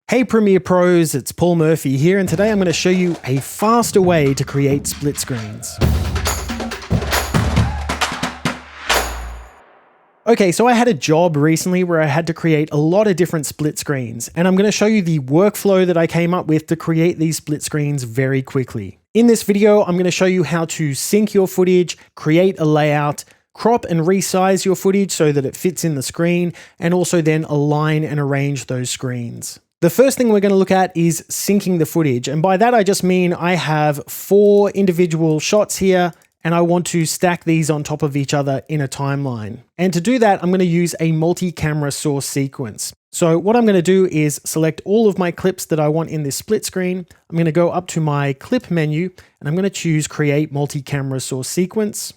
Hey Premiere Pros, it's Paul Murphy here, and today I'm going to show you a faster way to create split screens. Okay, so I had a job recently where I had to create a lot of different split screens, and I'm going to show you the workflow that I came up with to create these split screens very quickly. In this video, I'm going to show you how to sync your footage, create a layout, crop and resize your footage so that it fits in the screen, and also then align and arrange those screens. The first thing we're going to look at is syncing the footage. And by that, I just mean I have 4 individual shots here, and I want to stack these on top of each other in a timeline. And to do that, I'm going to use a multi-camera source sequence. So what I'm going to do is select all of my clips that I want in this split screen. I'm going to go up to my clip menu, and I'm going to choose Create Multi-Camera Source Sequence.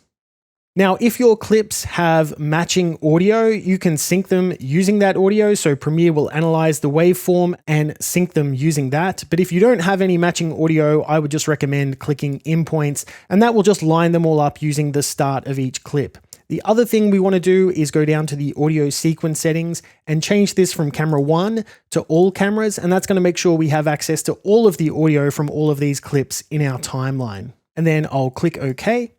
Now, if your clips have matching audio, you can sync them using that audio. So Premiere will analyze the waveform and sync them using that. But if you don't have any matching audio, I would just recommend clicking In Points, and that will just line them all up using the start of each clip. The other thing we want to do is go down to the audio sequence settings and change this from camera 1 to all cameras. And that's going to make sure we have access to all of the audio from all of these clips in our timeline. And then I'll click OK.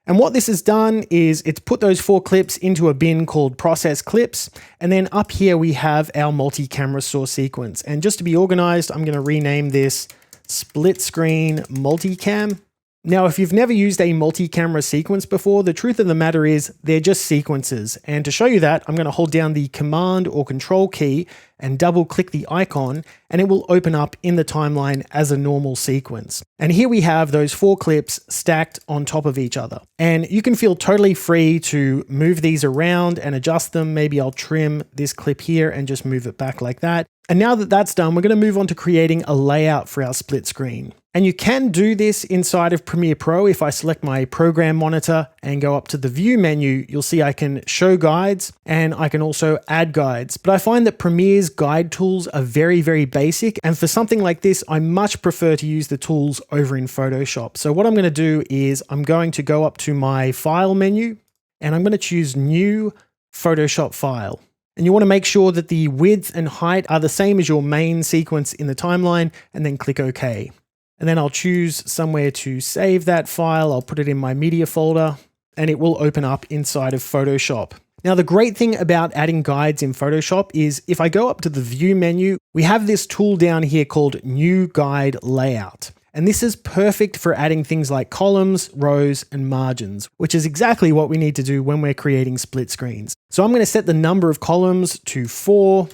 And what this has done is it's put those 4 clips into a bin called Process Clips. And then up here we have our multi-camera source sequence. And just to be organized, I'm going to rename this Split Screen Multicam. Now, if you've never used a multi-camera sequence before, the truth of the matter is they're just sequences. And to show you that, I'm going to hold down the Command or Control key and double click the icon, and it will open up in the timeline as a normal sequence. And here we have those 4 clips stacked on top of each other. And you can feel totally free to move these around and adjust them. Maybe I'll trim this clip here and just move it back like that. And now that that's done, we're going to move on to creating a layout for our split screen. And you can do this inside of Premiere Pro. If I select my program monitor and go up to the view menu, you'll see I can show guides and I can also add guides. But I find that Premiere's guide tools are very, very basic. And for something like this, I much prefer to use the tools over in Photoshop. So what I'm going to do is I'm going to go up to my file menu and I'm going to choose New Photoshop File. And you want to make sure that the width and height are the same as your main sequence in the timeline, and then click OK. And then I'll choose somewhere to save that file. I'll put it in my media folder, and it will open up inside of Photoshop. Now, the great thing about adding guides in Photoshop is if I go up to the View menu, we have this tool down here called New Guide Layout. And this is perfect for adding things like columns, rows, and margins, which is exactly what we need to do when we're creating split screens. So I'm going to set the number of columns to 4.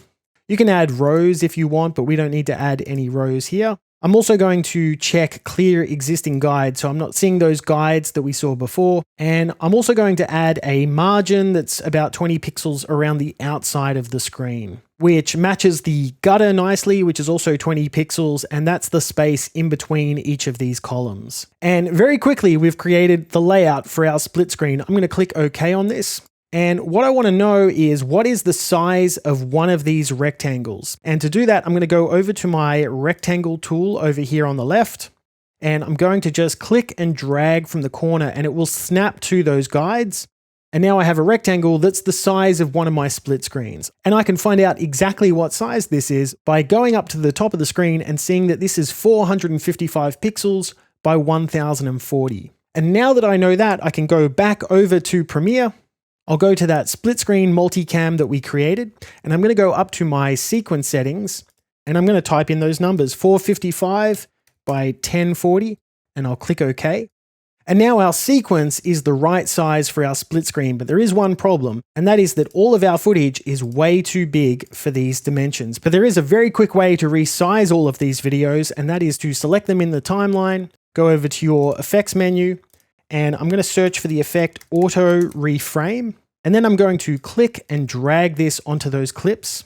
You can add rows if you want, but we don't need to add any rows here. I'm also going to check clear existing guides, so I'm not seeing those guides that we saw before. And I'm also going to add a margin that's about 20 pixels around the outside of the screen, which matches the gutter nicely, which is also 20 pixels, and that's the space in between each of these columns. And very quickly, we've created the layout for our split screen. I'm going to click OK on this. And what I want to know is what is the size of one of these rectangles? And to do that, I'm going to go over to my rectangle tool over here on the left. And I'm going to just click and drag from the corner and it will snap to those guides. And now I have a rectangle that's the size of one of my split screens. And I can find out exactly what size this is by going up to the top of the screen and seeing that this is 455 pixels by 1040. And now that I know that, I can go back over to Premiere. I'll go to that split screen multicam that we created, and I'm going to go up to my sequence settings, and I'm going to type in those numbers, 455 by 1040, and I'll click OK. And now our sequence is the right size for our split screen, but there is one problem, and that is that all of our footage is way too big for these dimensions. But there is a very quick way to resize all of these videos, and that is to select them in the timeline, go over to your effects menu, and I'm going to search for the effect Auto Reframe. And then I'm going to click and drag this onto those clips.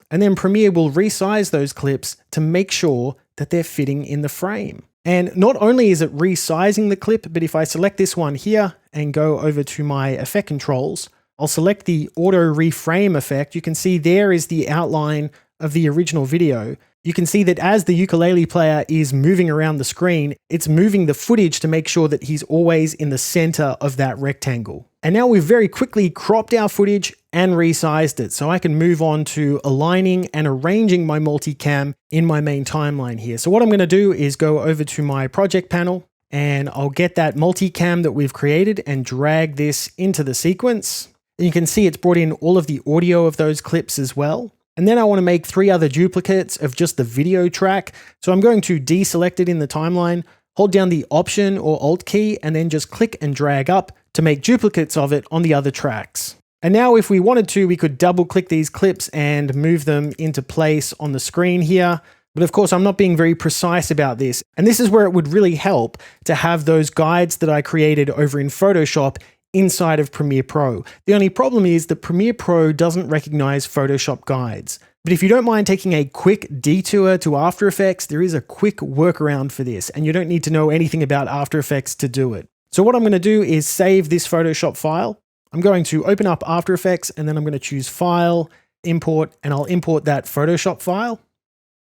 And then Premiere will resize those clips to make sure that they're fitting in the frame. And not only is it resizing the clip, but if I select this one here and go over to my effect controls, I'll select the Auto Reframe effect. You can see there is the outline of the original video. you can see that as the ukulele player is moving around the screen, it's moving the footage to make sure that he's always in the center of that rectangle. And now we've very quickly cropped our footage and resized it. So I can move on to aligning and arranging my multicam in my main timeline here. So what I'm going to do is go over to my project panel and I'll get that multicam that we've created and drag this into the sequence. And you can see it's brought in all of the audio of those clips as well. And then I want to make 3 other duplicates of just the video track. So I'm going to deselect it in the timeline, hold down the Option or Alt key, and then just click and drag up to make duplicates of it on the other tracks. And now if we wanted to, we could double click these clips and move them into place on the screen here. But of course, I'm not being very precise about this. And this is where it would really help to have those guides that I created over in Photoshop inside of Premiere Pro. The only problem is that Premiere Pro doesn't recognize Photoshop guides. But if you don't mind taking a quick detour to After Effects, there is a quick workaround for this, and you don't need to know anything about After Effects to do it. So what I'm going to do is save this Photoshop file. I'm going to open up After Effects, and then I'm going to choose File, Import, and I'll import that Photoshop file.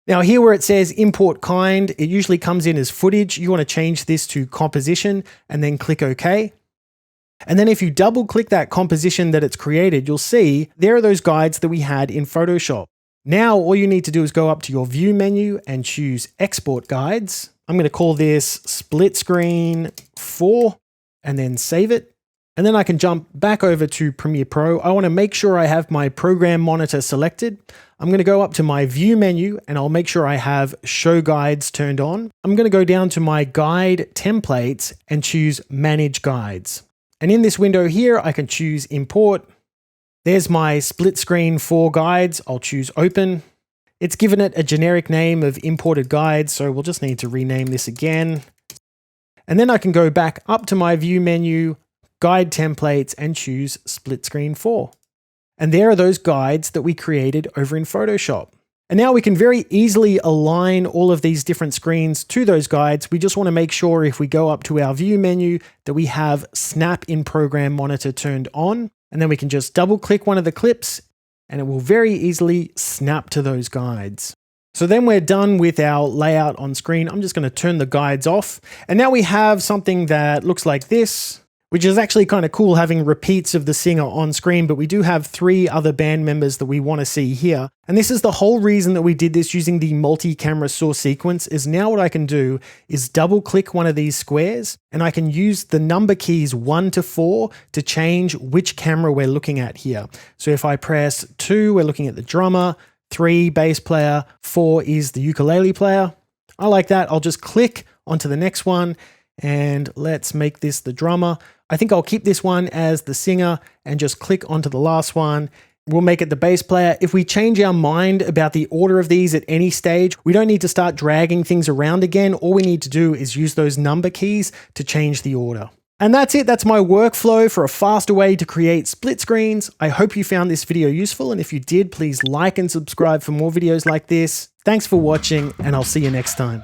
Now here where it says Import Kind, it usually comes in as footage. You want to change this to Composition, and then click OK. And then if you double click that composition that it's created, you'll see there are those guides that we had in Photoshop. Now all you need to do is go up to your View menu and choose Export Guides. I'm going to call this Split Screen 4 and then save it. And then I can jump back over to Premiere Pro. I want to make sure I have my program monitor selected. I'm going to go up to my View menu and I'll make sure I have Show Guides turned on. I'm going to go down to my Guide Templates and choose Manage Guides. And in this window here, I can choose Import. There's my split screen 4 guides. I'll choose Open. It's given it a generic name of Imported Guides, so we'll just need to rename this again. And then I can go back up to my View menu, Guide Templates, and choose Split Screen 4. And there are those guides that we created over in Photoshop. And now we can very easily align all of these different screens to those guides. We just want to make sure if we go up to our View menu that we have Snap in Program Monitor turned on. And then we can just double click one of the clips and it will very easily snap to those guides. So then we're done with our layout on screen. I'm just going to turn the guides off. And now we have something that looks like this, which is actually kind of cool having repeats of the singer on screen, but we do have 3 other band members that we want to see here. And this is the whole reason that we did this using the multi-camera source sequence. Is now what I can do is double click one of these squares and I can use the number keys 1 to 4 to change which camera we're looking at here. So if I press 2, we're looking at the drummer, 3, bass player, 4 is the ukulele player. I like that. I'll just click onto the next one and let's make this the drummer. I think I'll keep this one as the singer and just click onto the last one. We'll make it the bass player. If we change our mind about the order of these at any stage, we don't need to start dragging things around again. All we need to do is use those number keys to change the order. And that's it. That's my workflow for a faster way to create split screens. I hope you found this video useful. And if you did, please like and subscribe for more videos like this. Thanks for watching, and I'll see you next time.